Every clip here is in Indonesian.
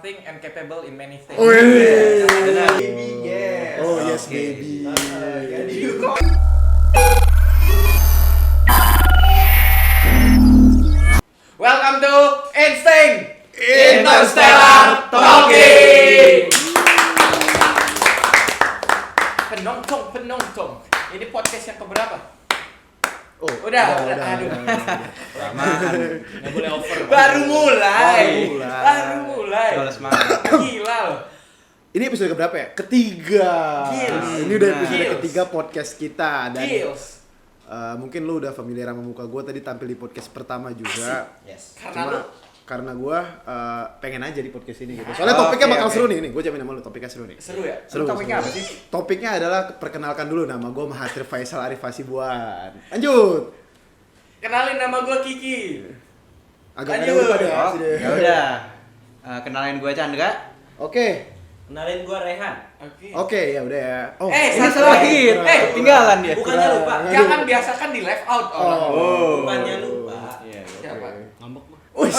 something and capable in many things. Oh, Yeah. benar. Baby, yes. Oh, yes, Okay. baby. Jadi Welcome to Instinct Interstellar Talking. Penonton. Ini podcast yang keberapa? Oh, Udah. Aduh. Nggak boleh over. Baru mulai. Baru mulai. Kalau semangat. Gila loh. Ini episode keberapa ya? Ketiga. Gils. Ini udah episode Gils. ketiga podcast kita dan Gils. mungkin lu udah familiar sama muka gue tadi tampil di podcast pertama juga. yes. Karena gue pengen aja di podcast ini gitu. Soalnya topiknya bakal seru nih. Gue jamin sama lu topiknya seru nih. Seru ya? Seru. Topiknya seru. apa sih? Topiknya adalah perkenalkan dulu nama gue Mahathir Faisal Arif Hasibuan. Lanjut. Kenalin nama gue Kiki. Agak Lanjut. lupa deh. Oh, Sini. ya udah. Kenalin gue Chandra. Oke. Kenalin gua Rehan. Oke, ya udah ya. Oh, Ini satu terakhir. lagi. Tinggalan dia. Bukannya lupa. Jangan biasakan di left out orang. Oh. Bukannya lupa. Iya. Siapa? Ngambek mah. Wih.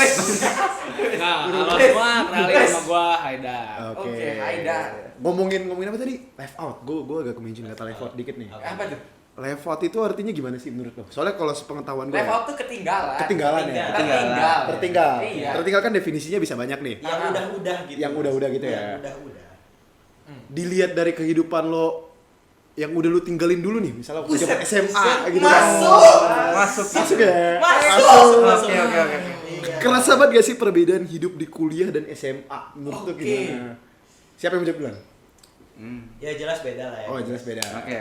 Nah, halo semua, kenalin nama gua Haidar. Oke, Haidar. Ngomongin apa tadi? Left out. Gue agak kemention kata left out dikit nih. Apa tuh? Left out itu artinya gimana sih menurut lo? Soalnya kalau sepengetahuan gue Left out tuh ketinggalan. ketinggalan ya. Tertinggal. Tertinggal. Iya. Tertinggal kan definisinya bisa banyak nih. Yang udah-udah gitu. Yang udah-udah gitu ya. Yang udah-udah. Dilihat dari kehidupan lo yang udah lu tinggalin dulu nih, misalnya waktu zaman SMA gitu Masuk. ya. Masuk. Oke. Iya. Kerasa banget gak sih perbedaan hidup di kuliah dan SMA? Menurut lo gimana? Siapa yang mau jawab duluan? Ya jelas beda lah ya. Oh, jelas beda. Oke.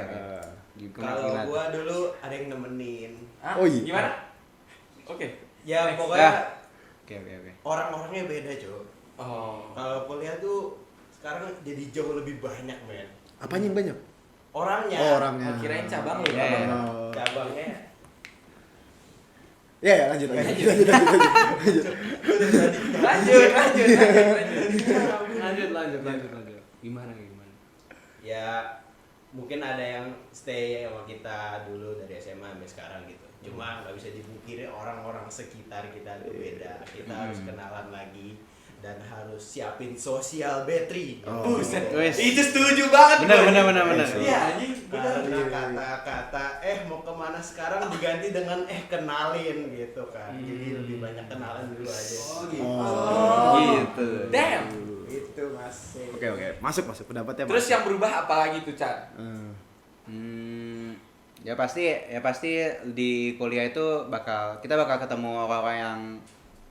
Kalau gua dulu ada yang nemenin. Hah? Oh, iya. Gimana? Oke. Ya pokoknya Oke. orang-orangnya beda, Cok. Oh. Kalau kuliah tuh sekarang jadi jauh lebih banyak, men. Apanya yang banyak? Orangnya. Oh, orangnya. Oh, kirain cabang lu. Iya. Cabang. Oh. Cabangnya. Ya, lanjut. Lanjut. Gimana? Ya mungkin ada yang stay sama kita dulu dari SMA sampai sekarang gitu. Cuma nggak bisa dipungkiri orang-orang sekitar kita itu beda. Kita harus kenalan lagi dan harus siapin sosial battery. Oh. Buset. Wes. Itu setuju banget. Benar. Iya, anjing. Karena kata-kata mau kemana sekarang diganti dengan kenalin gitu kan. Jadi lebih banyak kenalan dulu aja. Gitu. Damn. Itu Mas. Oke. Masuk pendapatnya. Terus yang berubah apa lagi tuh, Chan? Ya pasti di kuliah itu kita bakal ketemu orang-orang yang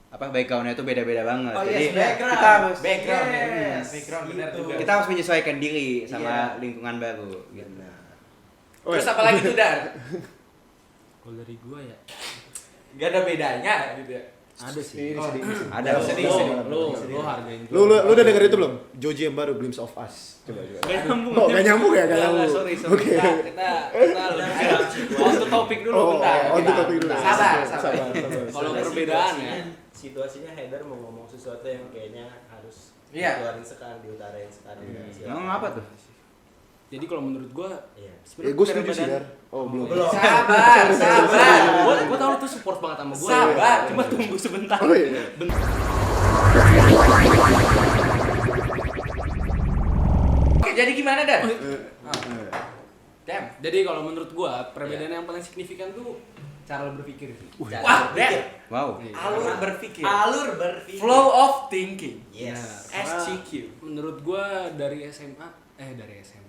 backgroundnya itu beda-beda banget. Oh, Jadi yes, background. kita harus Background ya. Yes, Background benar gitu. juga. kita harus menyesuaikan diri sama Iya. lingkungan baru. Gitu. Terus apa lagi tuh, Dar? Kalau dari gua ya Gak ada bedanya gitu ya. ada sih. Ada sedih. Lu hargain Lu udah denger itu belum? Joji yang baru Glimpse of Us. Coba. Gak nyambung. Oh, gak nyambung ya? Gak nyambung. Sorry. Oke. Kita on the topic dulu bentar. On the topic dulu. Sabar. Kalau perbedaan ya. Situasinya Haidar mau ngomong sesuatu yang kayaknya harus Iya. dikeluarin sekarang, diutarain sekarang. Emang apa tuh? Jadi kalau menurut gua Iya. Gue setuju sih, Dar. Oh, belum. Sabar. Gua tahu lu tuh support banget sama gua. Sabar. Cuma tunggu sebentar. Oh, iya. Oke, jadi gimana, Dar? Damn. Jadi kalau menurut gua perbedaan yang paling signifikan tuh cara lu berpikir sih. Wah, damn. Wow. Alur berpikir. Alur berpikir. Flow of thinking. Yes. Karena SCQ. Menurut gua dari SMA.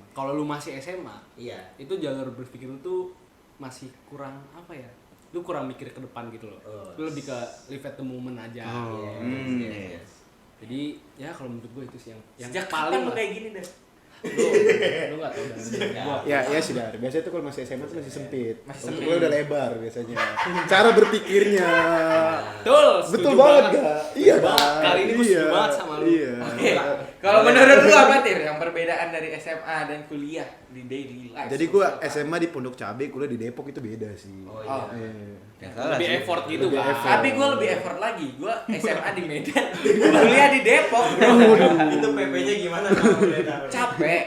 Kalau lu masih SMA, Iya. itu jalur berpikir lu tuh masih kurang apa ya? Lu kurang mikir ke depan gitu loh. Oh. Lu lebih ke live at the moment aja. Yes. Jadi ya kalau menurut gue itu sih yang Sejak paling kapan lu lah. kayak gini, Dar? Lu nggak tahu dari gua. Ya sih, Dar. Biasanya tuh kalau masih SMA tuh masih sempit. Masih Untuk sempit. gue udah lebar biasanya. Cara berpikirnya. Betul Betul banget gak? Iya, banget. Dar. Kali ini gue setuju banget sama lu. Iya. Oke. Kalau menurut lu apa, Tir? Yang perbedaan dari SMA dan kuliah di daily life? Jadi gue SMA di Pondok Cabe, kuliah di Depok itu beda sih. Oh Oh. iya. Iya. Ya, salah Lebih sih. effort gitu Lebih kan. effort. Tapi gue lebih effort lagi. Gue SMA di Medan, kuliah di Depok, bro. Itu PP-nya gimana kalau boleh tahu? Capek.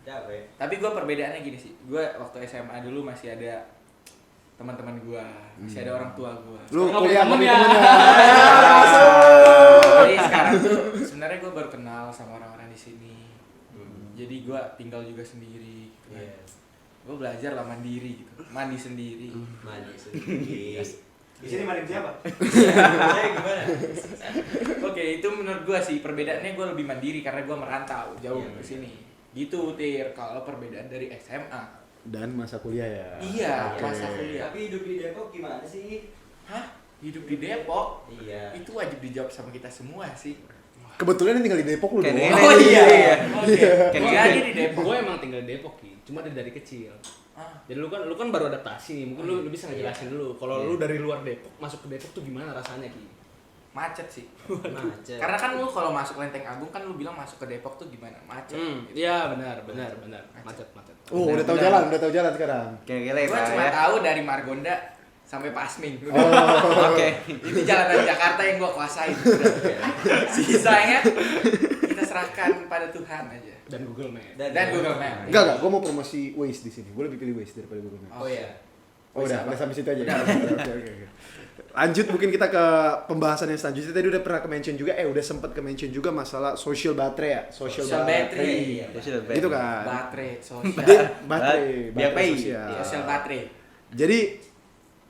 Capek. Tapi gue perbedaannya gini sih. Gue waktu SMA dulu masih ada teman-teman gue, masih ada orang tua gue. Lu Sekarang kuliah punya sama temen ya. temennya. Jadi sekarang tuh sebenarnya sebenarnya gue baru kenal sama orang-orang di sini. Jadi gue tinggal juga sendiri gitu kan. Iya. Gue belajar lah mandiri gitu, mandi sendiri. Mandi sendiri. Di sini mandi siapa? Gimana? Oke, itu menurut gue sih perbedaannya gue lebih mandiri karena gue merantau jauh Iya, ke sini. Gitu Tir, kalau perbedaan dari SMA. Dan masa kuliah ya. Iya, Oke. masa kuliah. Tapi hidup di Depok gimana sih? Hah? Hidup di Depok? Iya. Itu wajib dijawab sama kita semua sih. Kebetulan yang tinggal di Depok lu Kayak doang. gini. Oh iya. Iya. Oke. Gue Jadi di Depok. gue emang tinggal di Depok Ki, cuma dari kecil. Ah, Jadi lu kan baru adaptasi nih, mungkin lu bisa ngejelasin dulu. Kalau lu dari luar Depok masuk ke Depok tuh gimana rasanya Ki? macet sih. Macet. Karena kan lu kalau masuk Lenteng Agung kan lu bilang masuk ke Depok tuh gimana? Macet. Gitu. Iya benar. Macet. Oh, udah tahu Benar. jalan sekarang. Kira-kira Gua Pak, cuma ya. tahu dari Margonda sampai Pasming. Udah. Oke. Itu jalanan Jakarta yang gua kuasain. Udah. Sisanya kita serahkan pada Tuhan aja. Dan Google Map. Dan Google Map. Enggak, gua mau promosi Waze di sini. Gua lebih pilih Waze daripada Google Maps. Oh iya. Oh, udah, Waze udah apa? sampai situ aja. Oke. Lanjut mungkin kita ke pembahasan yang selanjutnya. Tadi udah pernah ke-mention juga, udah sempat ke-mention juga masalah social baterai ya. Social battery. Iya. Gitu kan. Baterai sosial. Baterai Biar sosial. Sosial baterai. Jadi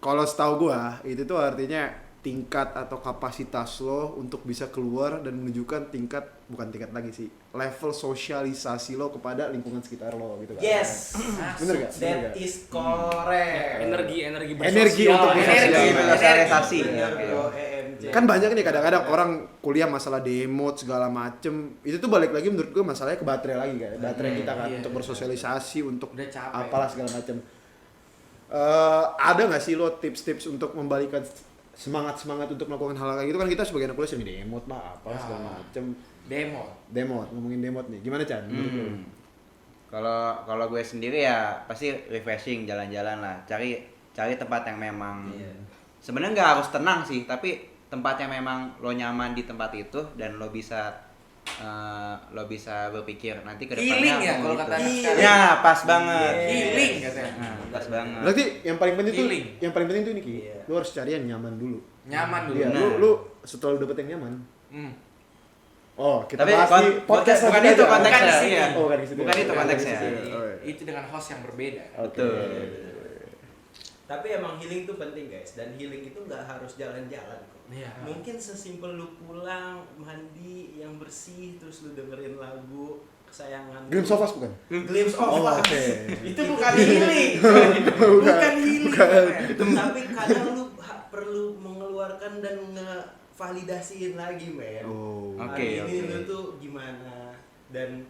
kalau setahu gua itu tuh artinya tingkat atau kapasitas lo untuk bisa keluar dan menunjukkan bukan tingkat lagi sih, level sosialisasi lo kepada lingkungan sekitar lo gitu kan. Yes. Bener gak? That is correct. Energi Energi bersosial. untuk Energi. Bersosialisasi. Bener, Oke. bro, EMJ. Kan banyak nih kadang-kadang orang kuliah masalah demo segala macem. Itu tuh balik lagi menurut gua masalahnya ke baterai lagi kan. Baterai kita kan Iya. untuk bersosialisasi, untuk Udah capek. apalah segala macem. Ada nggak sih lo tips-tips untuk membalikan semangat untuk melakukan hal kayak gitu kan? Kita sebagai anak kuliah sering demot lah apa segala macem. Demo. Ngomongin demot nih, gimana Chan? Menurut lo? Kalau gue sendiri ya pasti refreshing, jalan-jalan lah. Cari tempat yang memang Iya. sebenarnya nggak harus tenang sih, tapi tempat yang memang lo nyaman di tempat itu dan lo bisa berpikir nanti ke depannya Healing ya mau kalau gitu. kata anak sekarang. Ya, pas banget. Healing katanya. Nah, pas banget. Berarti yang paling penting tuh, Healing. ini Ki. Iya. Lo harus cari yang nyaman dulu. Nyaman dulu. Iya, Nah. lu setelah lu dapet yang nyaman. Hmm. Oh, kita Tapi bahas di podcast bukan selanjutnya itu aja. konteksnya. Bukan di sini. Iya. Oh, bukan di situ. Bukan itu Bukan di konteksnya. situ. Iya. Oh, iya. Itu dengan host yang berbeda. Oke. Tapi emang healing itu penting guys, dan healing itu nggak harus jalan-jalan kok. Iya. Mungkin sesimpel lu pulang mandi yang bersih terus lu dengerin lagu kesayangan. Glimpse of Us bukan? Glimpse of Oh, Us. oke. Itu bukan healing. Bukan healing. Tapi kadang lu perlu mengeluarkan dan ngevalidasiin lagi, men. Oh. Oke, Hari ini oke. lu tuh gimana, dan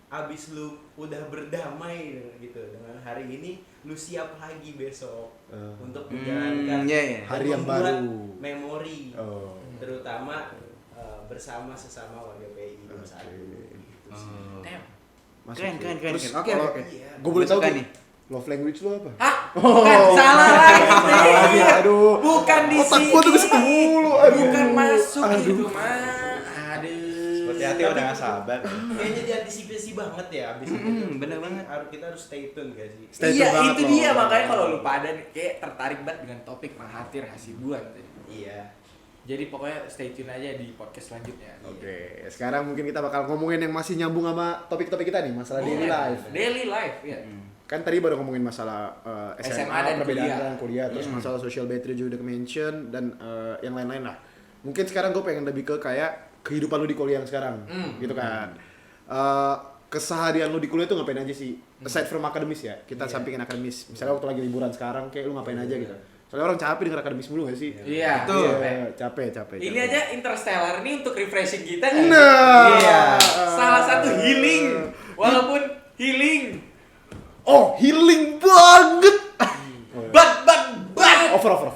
abis lu udah berdamai gitu dengan hari ini, lu siap lagi besok untuk menjalankan iya, iya. Hari yang membuat baru. memori, Oh. terutama bersama sesama warga PI 21 gitu sih. Oh. Damn. Masuk Keren, tuh. keren. Terus Oke, kalau oke. Iya. gue boleh tahu Suka Ki, nih. love language lo apa? Hah? Bukan salah lagi. Aduh. Bukan di Otak sini. gua tuh ke situ mulu. Aduh. Bukan masuk Aduh. itu mah. Aduh. Seperti hati udah gak sabar. Kayaknya diantisipasi banget ya abis itu. Bener banget. Kita harus stay tune gak sih? Stay tune Iya banget itu loh. dia makanya kalau lu pada nih, kayak tertarik banget dengan topik Mahathir Hasibuan tadi. Iya. Jadi pokoknya stay tune aja di podcast selanjutnya. Oke, sekarang mungkin kita bakal ngomongin yang masih nyambung sama topik-topik kita nih, masalah daily life. Daily life ya. Kan tadi baru ngomongin masalah SMA, SMA dan perbedaan kuliah. dengan kuliah, terus masalah social battery juga udah mention dan yang lain-lain lah. Mungkin sekarang gue pengen lebih ke kayak kehidupan lu di kuliah yang sekarang, gitu kan. Keseharian lu di kuliah tuh ngapain aja sih? Aside from akademis ya, kita sampingin akademis. Misalnya waktu lagi liburan sekarang, kayak lu ngapain aja gitu. Soalnya orang capek denger akademis mulu gak sih? Iya. Betul. Iya, capek. Ini aja Interstellar ini untuk refreshing kita kan? Nah. Iya. Salah satu healing. Walaupun healing. Oh, healing banget. But. Over.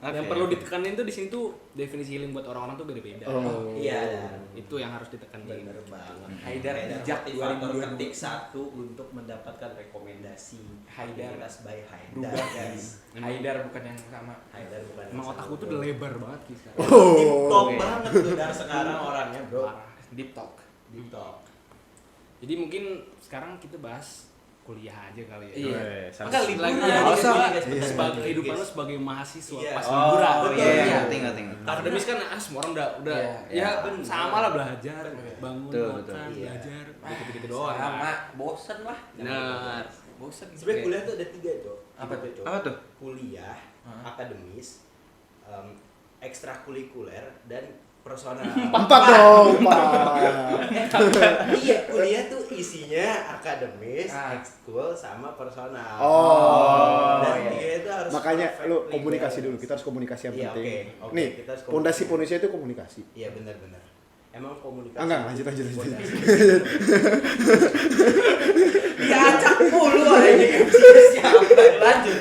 Yang perlu ditekanin tuh di sini tuh definisi healing buat orang-orang tuh beda-beda. Oh. Iya. Itu yang harus ditekanin. Bener banget. Haidar bijak motivator 2022. ketik 1 untuk mendapatkan rekomendasi. Haidar. Podcast by Haidar, Berubah. guys. Haidar bukan yang sama. Haidar bukan. Emang otakku tuh udah lebar banget Ki sekarang. Deep talk oke. banget tuh dari sekarang orangnya, bro. Deep talk. Deep talk. Jadi mungkin sekarang kita bahas kuliah aja kali ya. Iya. Enggak liburan Iya, aja usah. sebagai kehidupan lu sebagai mahasiswa Iya. pas Oh, liburan. iya, Iya. ngerti. Akademis kan semua orang udah Iya, ya sama lah belajar, bangun, Betul, makan, betul. Iya. belajar, gitu-gitu doang. Sama, bosen lah. Benar. Bosen. Sebenarnya kuliah tuh ada 3 Cok. Apa tuh? Cok? Apa tuh? Kuliah, Hah? akademis, ekstrakurikuler dan personal. 4 dong, Pak. Iya, kuliah tuh isinya akademis, Ah. ekskul sama personal. Oh. Dan tiga itu harus Makanya lu perfectly komunikasi balance. dulu, kita harus komunikasi yang Iya, penting. oke, Nih, kita harus pondasi komunikasi. Indonesia itu komunikasi. Iya, benar-benar. Emang komunikasi. Ah, enggak, lanjut. Fondasi. Diacak mulu aja MC siapa? Lanjut.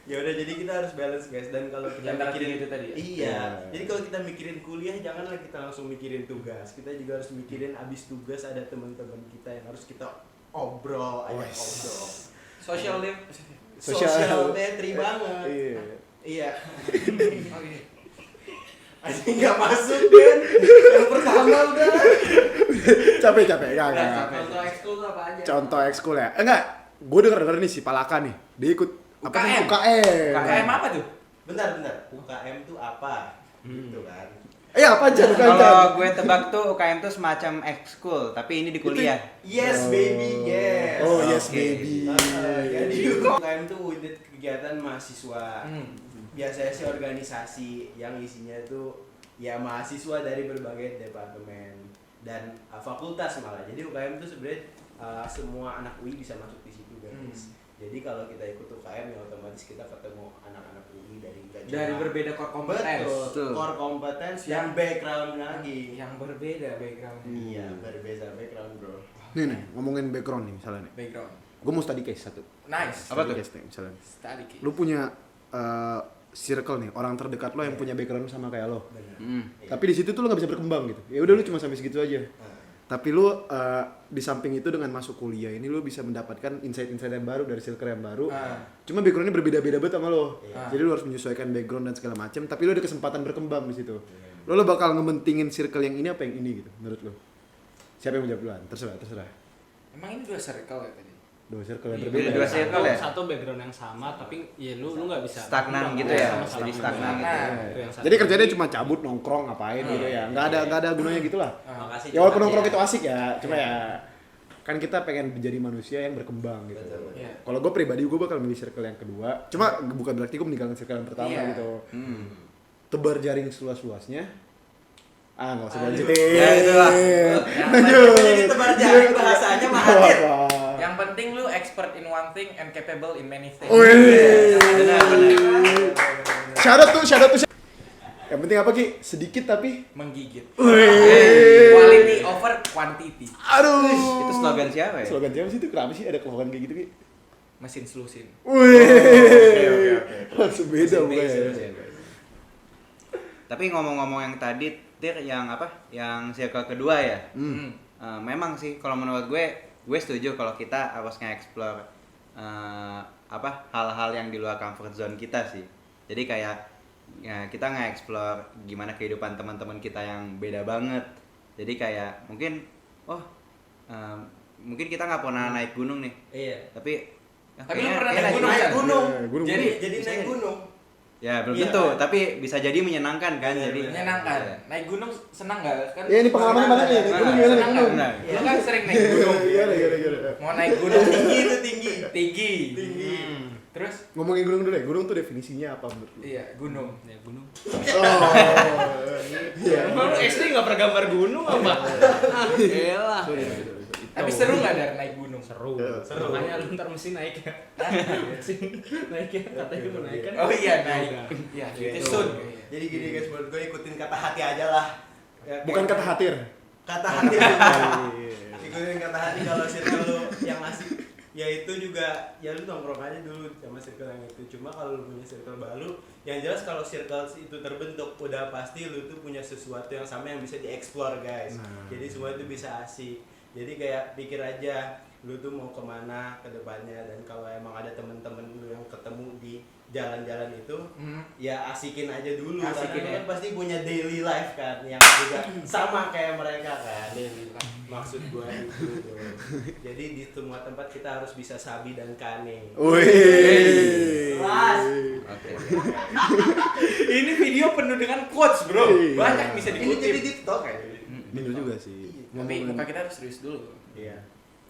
Ya udah, jadi kita harus balance guys, dan kalau kita Yang terakhir mikirin itu tadi ya? Iya. Iya. Jadi kalau kita mikirin kuliah, janganlah kita langsung mikirin tugas. Kita juga harus mikirin abis tugas ada teman-teman kita yang harus kita obrol, ajak obrol. Social live. Social battery banget. Iya. Iya. Oh iya. Anjing nggak masuk kan? Yang pertama udah. Capek. Enggak. Contoh ekskul tuh apa aja? Contoh ekskul ya. Enggak, gue denger nih si Palaka nih. Dia ikut apa UKM. sih? UKM. KKM apa tuh? Bentar. UKM tuh apa? Gitu kan. Apa aja bukan Kalau gue tebak tuh UKM tuh semacam ekskul, tapi ini di kuliah. Yes baby, yes. Oh, yes Oke. baby. Jadi UKM tuh unit kegiatan mahasiswa. Biasanya sih organisasi yang isinya tuh ya mahasiswa dari berbagai departemen dan fakultas malah. Jadi UKM tuh sebenarnya semua anak UI bisa masuk di situ guys. Jadi kalau kita ikut UKM ya otomatis kita ketemu anak-anak UI dari Dari berbeda core competence. Betul. Core competence dan background lagi. Yang berbeda background. Iya, berbeda background bro. Nih, ngomongin background nih misalnya nih. Background. Gue mau study case satu. Nice. Apa Study tuh? case nih misalnya. Study case. Lu punya circle nih, orang terdekat lo yang punya background sama kayak lo. Benar. Iya. Tapi di situ tuh lo nggak bisa berkembang gitu. Ya udah lu cuma sampai segitu aja. Tapi lu di samping itu dengan masuk kuliah ini lu bisa mendapatkan insight-insight yang baru dari circle yang baru. Cuma backgroundnya berbeda-beda banget sama lo. Jadi lu harus menyesuaikan background dan segala macam. Tapi lu ada kesempatan berkembang di situ. Lo bakal ngementingin circle yang ini apa yang ini gitu menurut lo? Siapa yang mau jawab duluan? Terserah. Emang ini 2 circle ya tadi? 2 circle yang Iya, berbeda. dua circle ya? Satu background yang sama tapi ya lu nggak bisa Stagnan gitu ya, jadi stagnan gitu. Itu yang satu. Jadi kerjanya cuma cabut nongkrong ngapain gitu ya. Nggak ada gunanya gitu lah. Makasih. Ya walaupun nongkrong ya. itu asik ya, cuma ya kan kita pengen menjadi manusia yang berkembang gitu. Betul. Iya. Kalau gue pribadi gue bakal milih circle yang kedua. Cuma bukan berarti gue meninggalkan circle yang pertama Iya. gitu. Hmm. Tebar jaring seluas-luasnya. Nggak usah Aduh. lanjutin. Ya, itulah. Jadi tebar jaring bahasanya Mahathir. Yang penting lu expert in one thing and capable in many things. Wih. Benar. Syarat tuh. Yang penting apa Ki? Sedikit tapi. Menggigit. Wih. Quality over quantity. Aduh. Itu slogan siapa ya? Slogan siapa sih itu? Kenapa sih ada slogan kayak gitu Ki? Mesin selusin. Wih. Langsung beda bukan? Tapi ngomong-ngomong yang tadi, Tir, yang apa? Yang circle kedua ya? Memang sih kalau menurut gue setuju kalau kita harus nge-explore apa hal-hal yang di luar comfort zone kita sih. Jadi kayak ya, kita nge-explore gimana kehidupan teman-teman kita yang beda banget. Jadi kayak mungkin mungkin kita nggak pernah naik gunung nih, Iya. tapi Tapi lu pernah kayaknya naik gunung, Naik kan? gunung. Iya, gunung. Jadi naik gunung. ya belum Iya, tentu, kan? tapi bisa jadi menyenangkan kan. Iya, Jadi Menyenangkan. Iya. Naik gunung senang nggak? Kan Ya ini pengalaman mana nih? Naik gunung gimana naik senang gunung? nggak? Lu kan sering naik gunung. Gimana? Mau naik gunung Tinggi itu tinggi. tinggi. Tinggi. Terus Ngomongin gunung dulu deh. Gunung tuh definisinya apa menurut lu? iya, gunung. Ya gunung. Oh. Iya. Emang lu SD nggak pernah gambar gunung apa? Elah. Tapi seru nggak dari naik gunung? Seru. Seru. Makanya lu ntar mesti naik ya. Mesti naik ya. Katanya mau naik kan. Oh iya, naik. Udah. Iya, Gitu. itu sun. Jadi gini guys, menurut gue ikutin kata hati aja lah. Ya, Bukan kayak- kata hatir. kata hati juga. Ikutin kata hati kalau circle lu yang asik. Ya itu juga ya lu nongkrong aja dulu sama circle yang itu. Cuma kalau lu punya circle baru, yang jelas kalau circle itu terbentuk udah pasti lu tuh punya sesuatu yang sama yang bisa dieksplor guys. Jadi semua itu bisa asik. Jadi kayak pikir aja lu tuh mau kemana ke depannya, dan kalau emang ada temen-temen lu yang ketemu di jalan-jalan itu ya asikin aja dulu, Asikin karena ya. lu kan pasti punya daily life kan yang juga sama kayak mereka kan. Maksud gua itu tuh. Jadi di semua tempat kita harus bisa sabi dan kane. Wih. Kelas. Oke. Ini video penuh dengan quotes, bro. Iya. Banyak bisa Ini dikutip. jadi deep talk ya. Bener juga sih. Tapi muka kita harus serius dulu. Iya.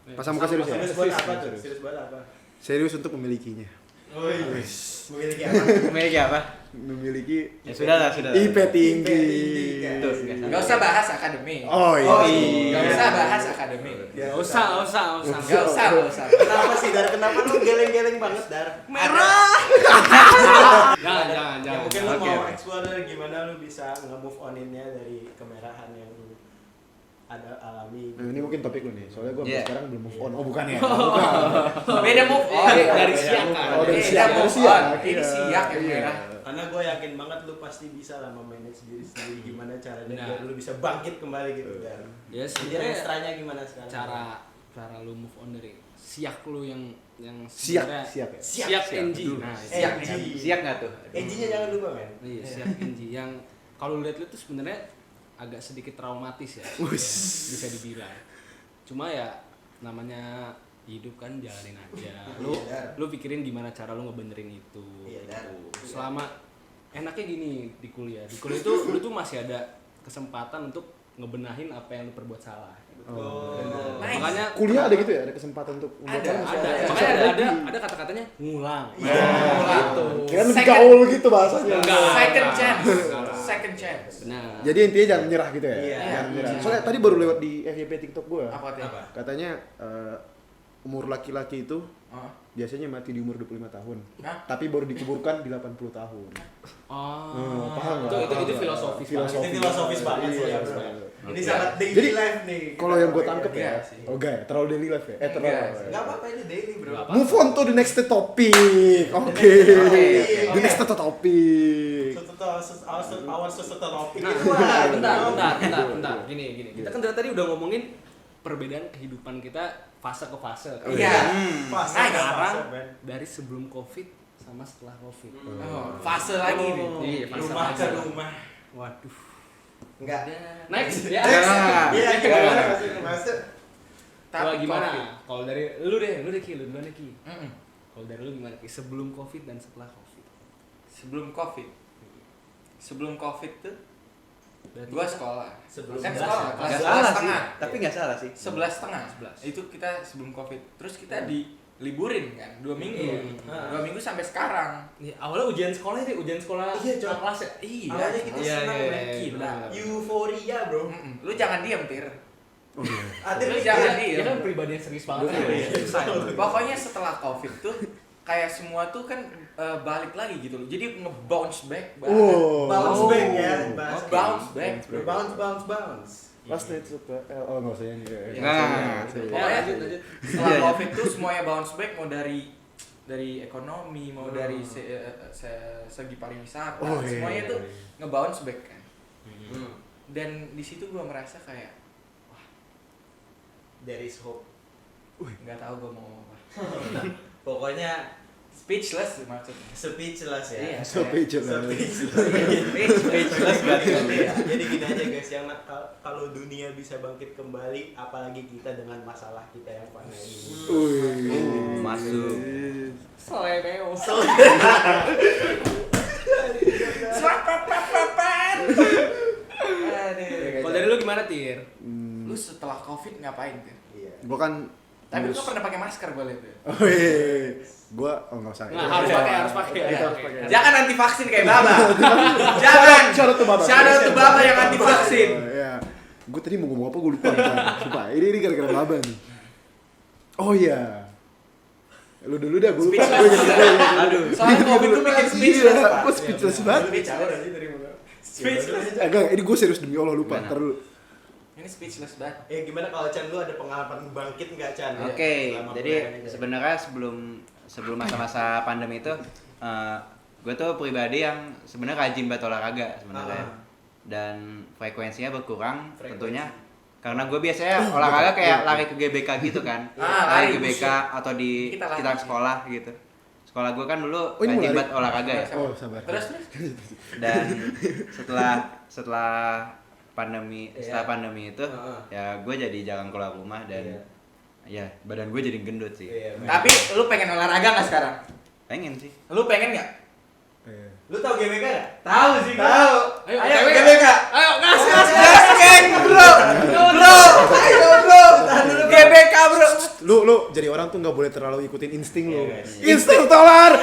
Pasang muka serius ya? Serius buat apa tuh? Serius buat apa? Serius untuk memilikinya. Memiliki apa? Memiliki apa? Memiliki Ya sudah lah. IP tinggi. Tuh, nggak Gak usah bahas akademik. Oh iya. Gak usah bahas akademik. Gak usah. Gak usah. Kenapa sih Dar? Kenapa lu geleng-geleng banget Dar? Jangan. Ya mungkin lu Oke, mau oke. explore dari gimana lu bisa nge-move on-innya dari kemerahan yang lu ada alami. Nah, ini mungkin topik lu nih. Soalnya gue Iya. sekarang belum move on. Oh, bukan ya? Bukan. Beda move on. Dari siak kan. Oh, dari Beda siak, dari move siak. on. Ini siak yang Iya. merah. Karena gue yakin banget lu pasti bisa lah memanage diri sendiri gimana caranya Nah. biar lu bisa bangkit kembali gitu Dar. Ya Jadi sebenarnya ekstranya gimana sekarang? cara lu move on dari siak lu yang Siak, sebenarnya siak ya? siak NG. Nah, Siak siak NG. Siap nggak tuh? Edgy-nya jangan lupa men. Iya, siak NG yang kalau lu lihat itu sebenarnya agak sedikit traumatis ya. Bisa dibilang. Cuma ya namanya hidup kan jalanin aja. Lu Iya, Dar. lu pikirin gimana cara lu ngebenerin itu. Iya, Dar. gitu. Selama enaknya gini di kuliah. Di kuliah itu lu tuh masih ada kesempatan untuk ngebenahin apa yang lu perbuat salah. Oh. Nice. Makanya Kuliah ada gitu ya? Ada kesempatan untuk Ada. makanya ada kata-katanya ngulang. Iya. Gitu. Kira lebih Second- gaul gitu bahasanya. Enggak. Second chance. Second chance. Nah, Jadi intinya jangan menyerah gitu ya? Iya. Jangan menyerah. Iya. Soalnya tadi baru lewat di FYP TikTok gue. Apa tuh? Katanya umur laki-laki itu Oh. biasanya mati di umur 25 tahun. Hah? Tapi baru dikuburkan di 80 tahun. itu Paham nggak? itu filosofis. Filosofi. Ini filosofis banget sih Iya, ya, bro. iya. Ini sangat daily Jadi, life nih. Kalau yang gue tangkep Iya ya, sih. oh enggak ya, terlalu daily life ya? Enggak Terlalu. sih. Enggak apa-apa, ini daily, bro. Nggak apa. Move on to the next topic. Oke. The next topic. Awas sesuatu topik. Nah, bentar. Gini. Kita kan dari tadi udah ngomongin perbedaan kehidupan kita fase ke fase. Iya. Fase, Nah, Sekarang fase, men. dari sebelum Covid sama setelah Covid. Oh, fase lagi nih. Iya, fase Rumah lagi. ke rumah. Waduh. Enggak. Next ya. Iya, gimana masuk ke fase? Kalau Tapi gimana? Covid. Kalau dari lu deh Ki, lu duluan deh Ki. Mm-mm. Kalau dari lu gimana Ki? Sebelum Covid dan setelah Covid. Sebelum covid tuh Berarti gua kita- sekolah. Sebelum Kan 11 sekolah ya? kelas Nggak 11 salah sih. setengah. Tapi nggak salah sih. 11 setengah. 11. Itu kita sebelum covid. Terus kita diliburin kan 2 minggu. Iya. 2 minggu sampai sekarang. Nih, awalnya ujian sekolah itu, ujian sekolah Iya, Cok. kelas ya? Iya. Awalnya kita Iya, senang, iya, men. iya, Gila. benar. Euforia, bro. Mm-mm. Lu jangan diem, Tir. Ada Lu nih, jangan kayak- diem. Dia kan pribadi yang serius banget. Iya, iya. Susah. Pokoknya setelah covid tuh kayak semua tuh kan balik lagi gitu loh. Jadi nge-bounce back banget. Bounce back ya. Bounce back, bro. Bounce. Last night suka. Oh nggak usah yang. Nah, Pokoknya lanjut. setelah Iya. covid tuh semuanya bounce back, mau dari ekonomi, mau dari segi pariwisata, Oh, iya. semuanya tuh nge-bounce back kan. Hmm. Dan di situ gua merasa kayak There is hope. nggak tahu gua mau ngomong apa. Pokoknya Speechless maksudnya. speechless ya. Iya. Speechless. Speechless berarti. Jadi gini aja guys, yang kalau dunia bisa bangkit kembali, apalagi kita dengan masalah kita yang fana ini. masuk. Selebeo. Aduh. Kalau dari lu gimana, Tir? Lu setelah covid ngapain tuh? Iya. Gua kan. Tapi lu pernah pakai masker gua lihat tuh. Oh iya. Gua nggak usah. Nah, harus pakai. Jangan anti vaksin kayak Baba. Jangan. Shout out to Baba. Shout out to Baba yang anti vaksin. Iya. Gue tadi mau ngomong apa gue lupa. Sumpah. Ini gara-gara Baba nih. Oh iya. Lu dulu dah, gue lupa. Aduh. Soalnya covid tuh bikin speechless, Pak. Gue speechless banget. Speechless. Enggak, ini gue serius demi Allah lupa. Gimana? Ntar dulu. Ini speechless banget. Gimana kalau Chan, lu ada pengalaman bangkit nggak Chan? Oke, Selama jadi kuliah ini? sebenarnya sebelum masa-masa pandemi itu gue tuh pribadi yang sebenarnya rajin banget olahraga sebenarnya. Dan frekuensinya berkurang Frekuensi. tentunya Karena gue biasanya olahraga kayak lari ke GBK gitu kan. Lari Lari GBK buset. atau di Kita lari. sekitar sekolah gitu. Sekolah gue kan dulu Oh, ini rajin mau banget olahraga ya. Oh, sabar. Terus Dan setelah pandemi Iya. itu Heeh. ya gue jadi jarang keluar rumah dan ya badan gue jadi gendut sih. Iya, tapi lu pengen olahraga nggak sekarang? Pengen sih. Lu pengen nggak? Iya. lu tau GBK gak? Tahu sih. Tahu. Ayo, Ayo GBK. GBK. Ayo gas. Geng bro. Ayo bro. GBK bro. Lu jadi orang tuh nggak boleh terlalu ikutin insting lu. Iya, guys. Insting tolar.